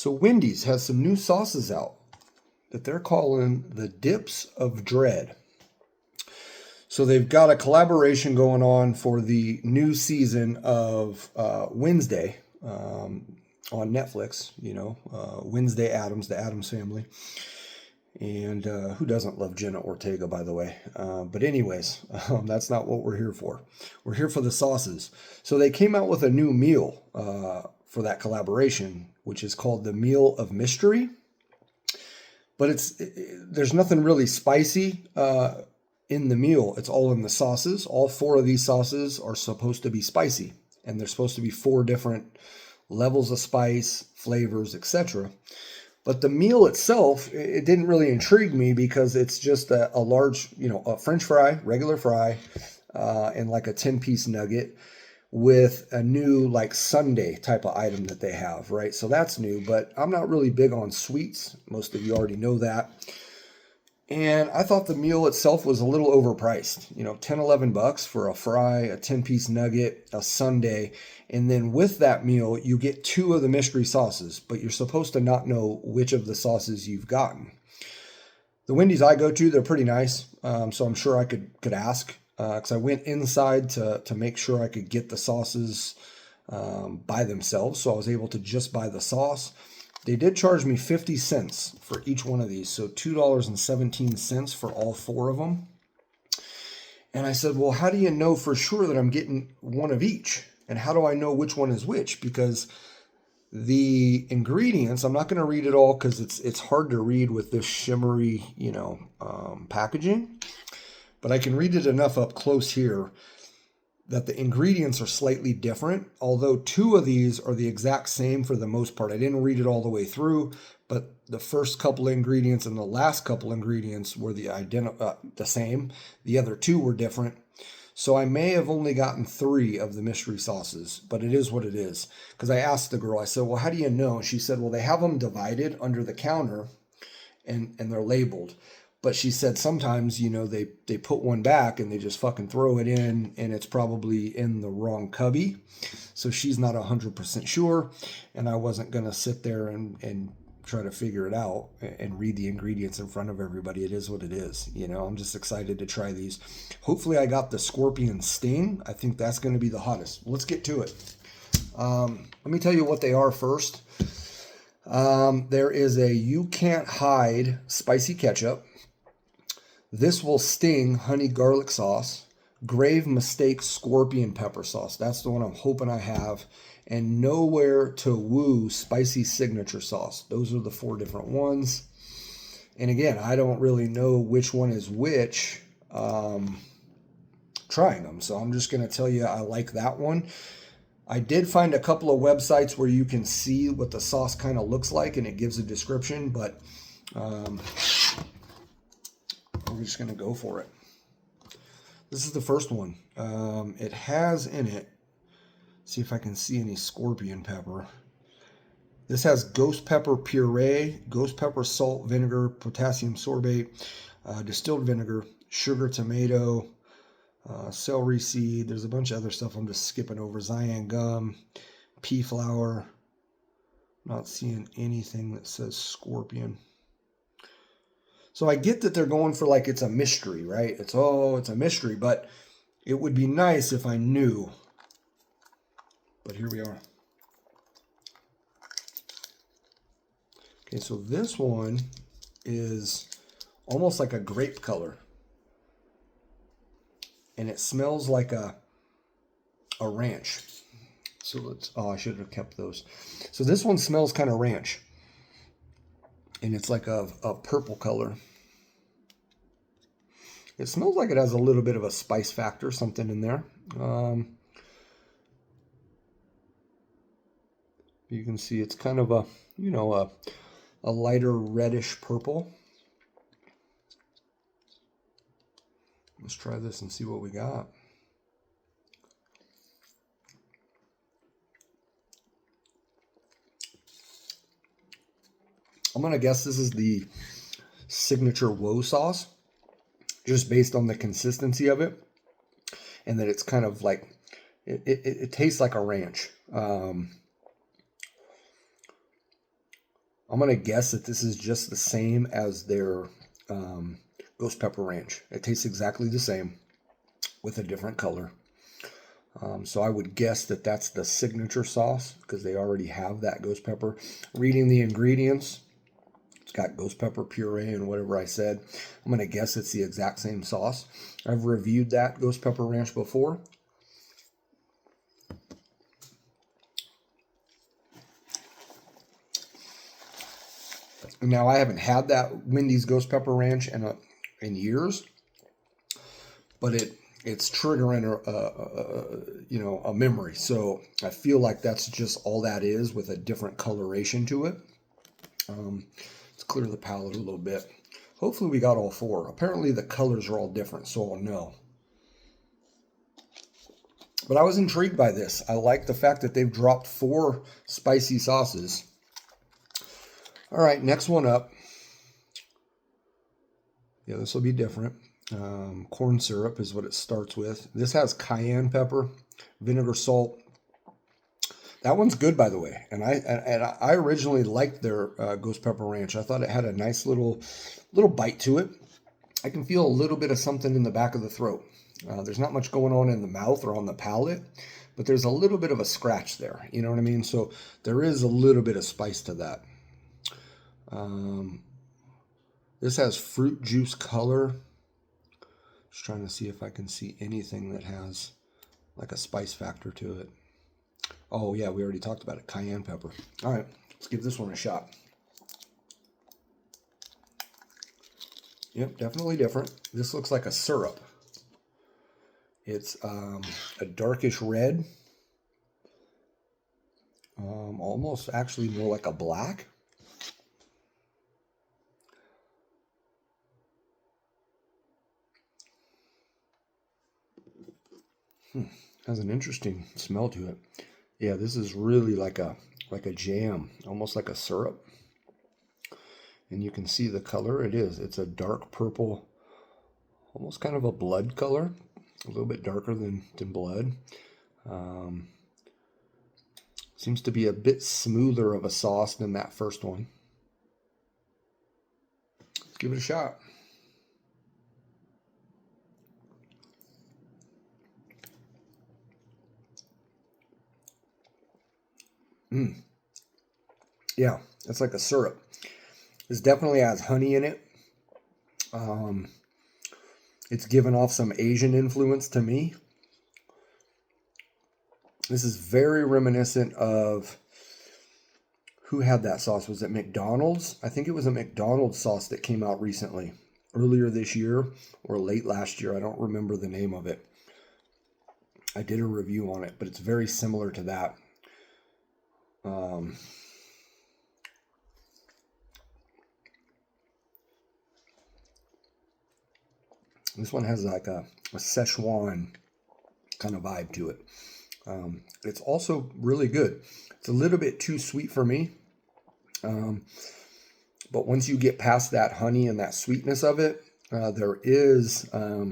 So Wendy's has some new sauces out that they're calling the Dips of Dread. So they've got a collaboration going on for the new season of Wednesday on Netflix. Wednesday Addams, the Addams Family. And who doesn't love Jenna Ortega, by the way? But anyways, that's not what we're here for. We're here for the sauces. So they came out with a new meal for that collaboration, which is called the Meal of Mystery. But there's nothing really spicy in the meal. It's all in the sauces. All 4 of these sauces are supposed to be spicy. And they're supposed to be 4 different levels of spice, flavors, etc. But the meal itself, it didn't really intrigue me because it's just a large, a French fry, regular fry, and like a 10-piece nugget with a new like sundae type of item that they have, right? So that's new, but I'm not really big on sweets. Most of you already know that. And I thought the meal itself was a little overpriced, 10, $11 for a fry, a 10-piece nugget, a sundae. And then with that meal, you get 2 of the mystery sauces, but you're supposed to not know which of the sauces you've gotten. The Wendy's I go to, they're pretty nice. So I'm sure I could ask, because I went inside to make sure I could get the sauces by themselves. So I was able to just buy the sauce. They did charge me 50 cents for each one of these, so $2.17 for all 4 of them. And I said, well, how do you know for sure that I'm getting one of each? And how do I know which one is which? Because the ingredients, I'm not going to read it all because it's hard to read with this shimmery, packaging. But I can read it enough up close here that the ingredients are slightly different, although 2 of these are the exact same for the most part. I didn't read it all the way through, but the first couple of ingredients and the last couple ingredients were the same. The other 2 were different. So I may have only gotten 3 of the mystery sauces, but it is what it is. Because I asked the girl, I said, well, how do you know? She said, well, they have them divided under the counter and they're labeled. But she said sometimes, they put one back and they just fucking throw it in and it's probably in the wrong cubby. So she's not 100% sure. And I wasn't going to sit there and try to figure it out and read the ingredients in front of everybody. It is what it is. I'm just excited to try these. Hopefully I got the scorpion sting. I think that's going to be the hottest. Let's get to it. Let me tell you what they are first. There is a You Can't Hide spicy ketchup. This will sting honey garlic sauce, grave mistake scorpion pepper sauce. That's the one I'm hoping I have. And nowhere to woo spicy signature sauce. Those are the 4 different ones. And again, I don't really know which one is which trying them. So I'm just going to tell you I like that one. I did find a couple of websites where you can see what the sauce kind of looks like and it gives a description, but we're just going to go for it. This is the first one. It has in it, see if I can see any scorpion pepper. This has ghost pepper puree, ghost pepper, salt, vinegar, potassium sorbate, distilled vinegar, sugar, tomato, celery seed. There's a bunch of other stuff I'm just skipping over. Cayenne gum, pea flour. Not seeing anything that says scorpion. So I get that they're going for like it's a mystery, right? It's a mystery, but it would be nice if I knew. But here we are. Okay, so this one is almost like a grape color. And it smells like a ranch. So I should have kept those. So this one smells kind of ranch. And it's like a purple color. It smells like it has a little bit of a spice factor, something in there. You can see it's kind of a lighter reddish purple. Let's try this and see what we got. I'm going to guess this is the signature woe sauce, just based on the consistency of it, and that it's kind of like, it tastes like a ranch. I'm going to guess that this is just the same as their Ghost Pepper Ranch. It tastes exactly the same with a different color. So I would guess that that's the signature sauce because they already have that ghost pepper. Reading the ingredients, it's got ghost pepper puree and whatever I said. I'm going to guess it's the exact same sauce. I've reviewed that Ghost Pepper Ranch before. Now, I haven't had that Wendy's Ghost Pepper Ranch in years, but it's triggering a memory. So I feel like that's just all that is with a different coloration to it. Let's clear the palette a little bit. Hopefully we got all four. Apparently the colors are all different, so I'll know. But I was intrigued by this. I like the fact that they've dropped 4 spicy sauces. All right, next one up. Yeah, this will be different. Corn syrup is what it starts with. This has cayenne pepper, vinegar, salt. That one's good, by the way. And I originally liked their Ghost Pepper Ranch. I thought it had a nice little bite to it. I can feel a little bit of something in the back of the throat. There's not much going on in the mouth or on the palate, but there's a little bit of a scratch there. You know what I mean? So there is a little bit of spice to that. This has fruit juice color. Just trying to see if I can see anything that has like a spice factor to it. Oh yeah, we already talked about it. Cayenne pepper. All right, let's give this one a shot. Yep, definitely different. This looks like a syrup. It's a darkish red. Almost actually more like a black. Has an interesting smell to it. Yeah, this is really like a jam, almost like a syrup. And you can see the color. It's a dark purple, almost kind of a blood color, a little bit darker than blood. Seems to be a bit smoother of a sauce than that first one. Let's give it a shot. Yeah, it's like a syrup. This definitely has honey in it. It's given off some Asian influence to me. This is very reminiscent of, who had that sauce? Was it McDonald's? I think it was a McDonald's sauce that came out recently, earlier this year or late last year. I don't remember the name of it. I did a review on it, but it's very similar to that. This one has like a Szechuan kind of vibe to it. It's also really good. It's a little bit too sweet for me. But once you get past that honey and that sweetness of it, there is a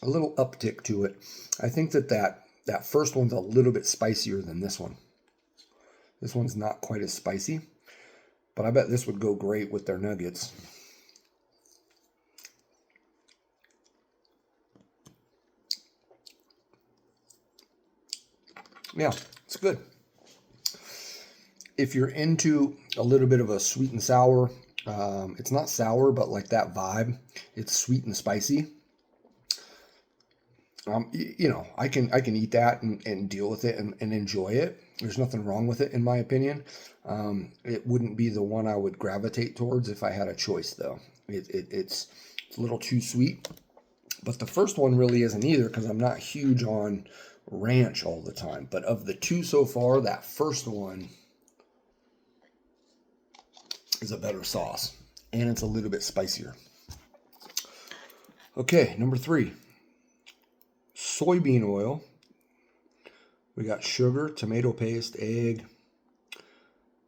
little uptick to it. I think that first one's a little bit spicier than this one. This one's not quite as spicy, but I bet this would go great with their nuggets. Yeah, it's good. If you're into a little bit of a sweet and sour, it's not sour, but like that vibe, it's sweet and spicy. I can eat that and deal with it and enjoy it. There's nothing wrong with it, in my opinion. It wouldn't be the one I would gravitate towards if I had a choice, though. It's a little too sweet. But the first one really isn't either, because I'm not huge on ranch all the time. But of the two so far, that first one is a better sauce. And it's a little bit spicier. Okay, number 3. Soybean oil. We got sugar, tomato paste, egg.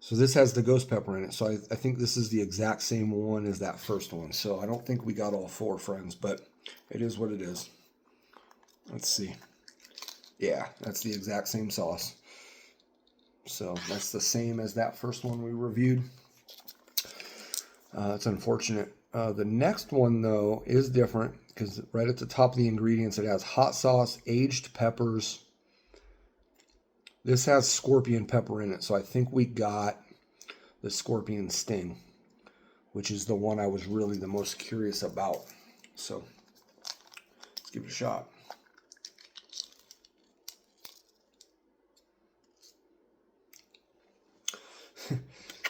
So this has the ghost pepper in it. So I think this is the exact same one as that first one. So I don't think we got all 4, friends, but it is what it is. Let's see. Yeah, that's the exact same sauce. So that's the same as that first one we reviewed. It's unfortunate. The next one, though, is different because right at the top of the ingredients, it has hot sauce, aged peppers. This has scorpion pepper in it, so I think we got the scorpion sting, which is the one I was really the most curious about. So let's give it a shot.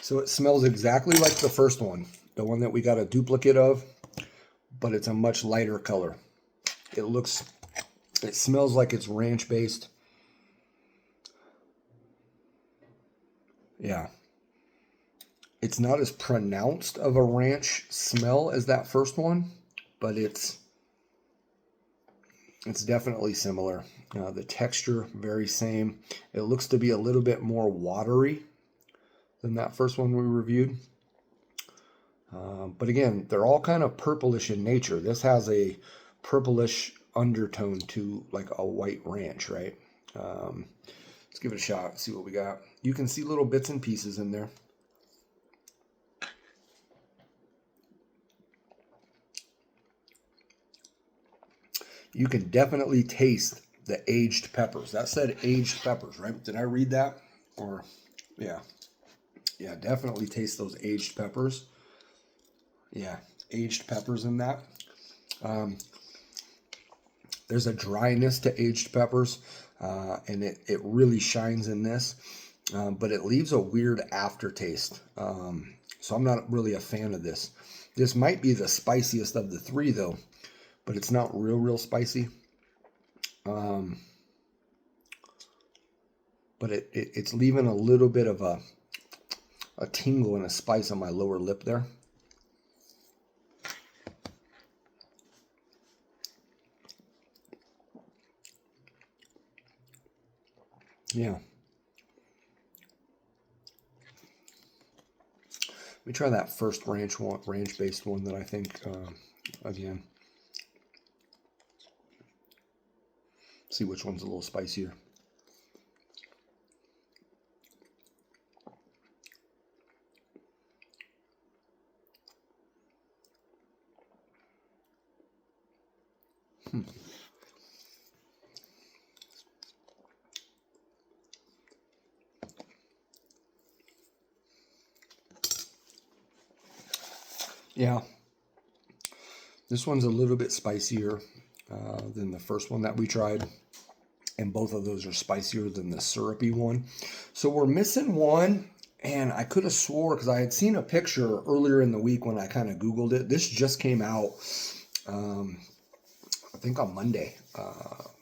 So it smells exactly like the first one, the one that we got a duplicate of, but it's a much lighter color. It smells like it's ranch based. Yeah. It's not as pronounced of a ranch smell as that first one, but it's definitely similar. The texture, very same. It looks to be a little bit more watery than that first one we reviewed. But again, they're all kind of purplish in nature. This has a purplish undertone to like a white ranch, right? Let's give it a shot, see what we got. You can see little bits and pieces in there. You can definitely taste the aged peppers. That said aged peppers, right? Did I read that? Or, yeah. Yeah, definitely taste those aged peppers. Yeah, aged peppers in that. There's a dryness to aged peppers, and it really shines in this, but it leaves a weird aftertaste. So I'm not really a fan of this. This might be the spiciest of the three, though, but it's not real spicy. But it's leaving a little bit of a tingle and a spice on my lower lip there. Yeah. Let me try that first ranch-based one that I think, again. See which one's a little spicier. Yeah, this one's a little bit spicier than the first one that we tried, and both of those are spicier than the syrupy one. So we're missing one, and I could have swore because I had seen a picture earlier in the week when I kind of Googled it. This just came out, I think on Monday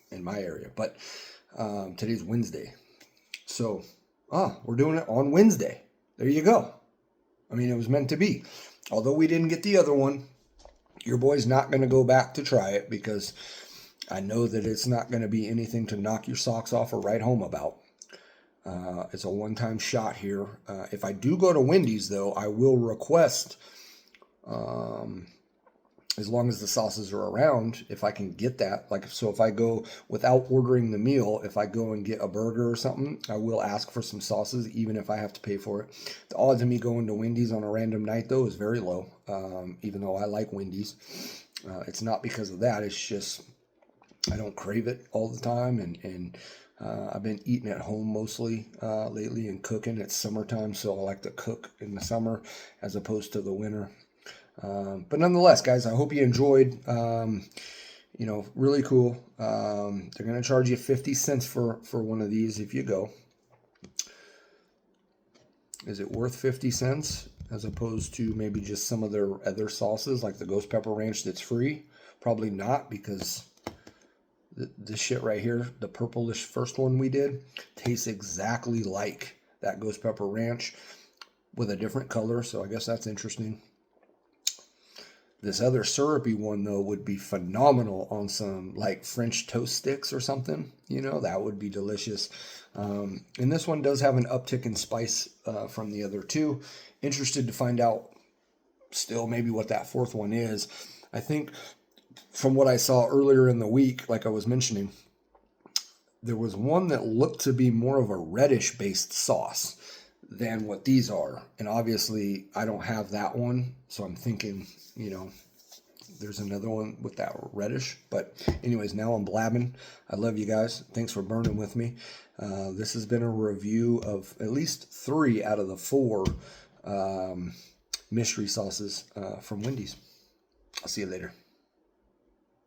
in my area, but today's Wednesday. So, we're doing it on Wednesday. There you go. I mean, it was meant to be. Although we didn't get the other one, your boy's not going to go back to try it because I know that it's not going to be anything to knock your socks off or write home about. It's a one-time shot here. If I do go to Wendy's, though, I will request, as long as the sauces are around, if I can get that. Like, so if I go without ordering the meal, if I go and get a burger or something, I will ask for some sauces, even if I have to pay for it. The odds of me going to Wendy's on a random night, though, is very low, even though I like Wendy's. It's not because of that. It's just I don't crave it all the time, and I've been eating at home mostly lately and cooking. It's summertime, so I like to cook in the summer as opposed to the winter. But nonetheless, guys, I hope you enjoyed. Really cool. They're going to charge you 50 cents for one of these if you go. Is it worth 50 cents as opposed to maybe just some of their other sauces like the Ghost Pepper Ranch that's free? Probably not, because this shit right here, the purplish first one we did, tastes exactly like that Ghost Pepper Ranch with a different color. So I guess that's interesting. This other syrupy one, though, would be phenomenal on some like French toast sticks or something. That would be delicious. And this one does have an uptick in spice from the other two. Interested to find out still maybe what that fourth one is. I think from what I saw earlier in the week, like I was mentioning, there was one that looked to be more of a reddish based sauce than what these are. And obviously I don't have that one. So I'm thinking, there's another one with that reddish. But anyways, now I'm blabbing. I love you guys. Thanks for burning with me. This has been a review of at least 3 out of the 4 mystery sauces from Wendy's. I'll see you later.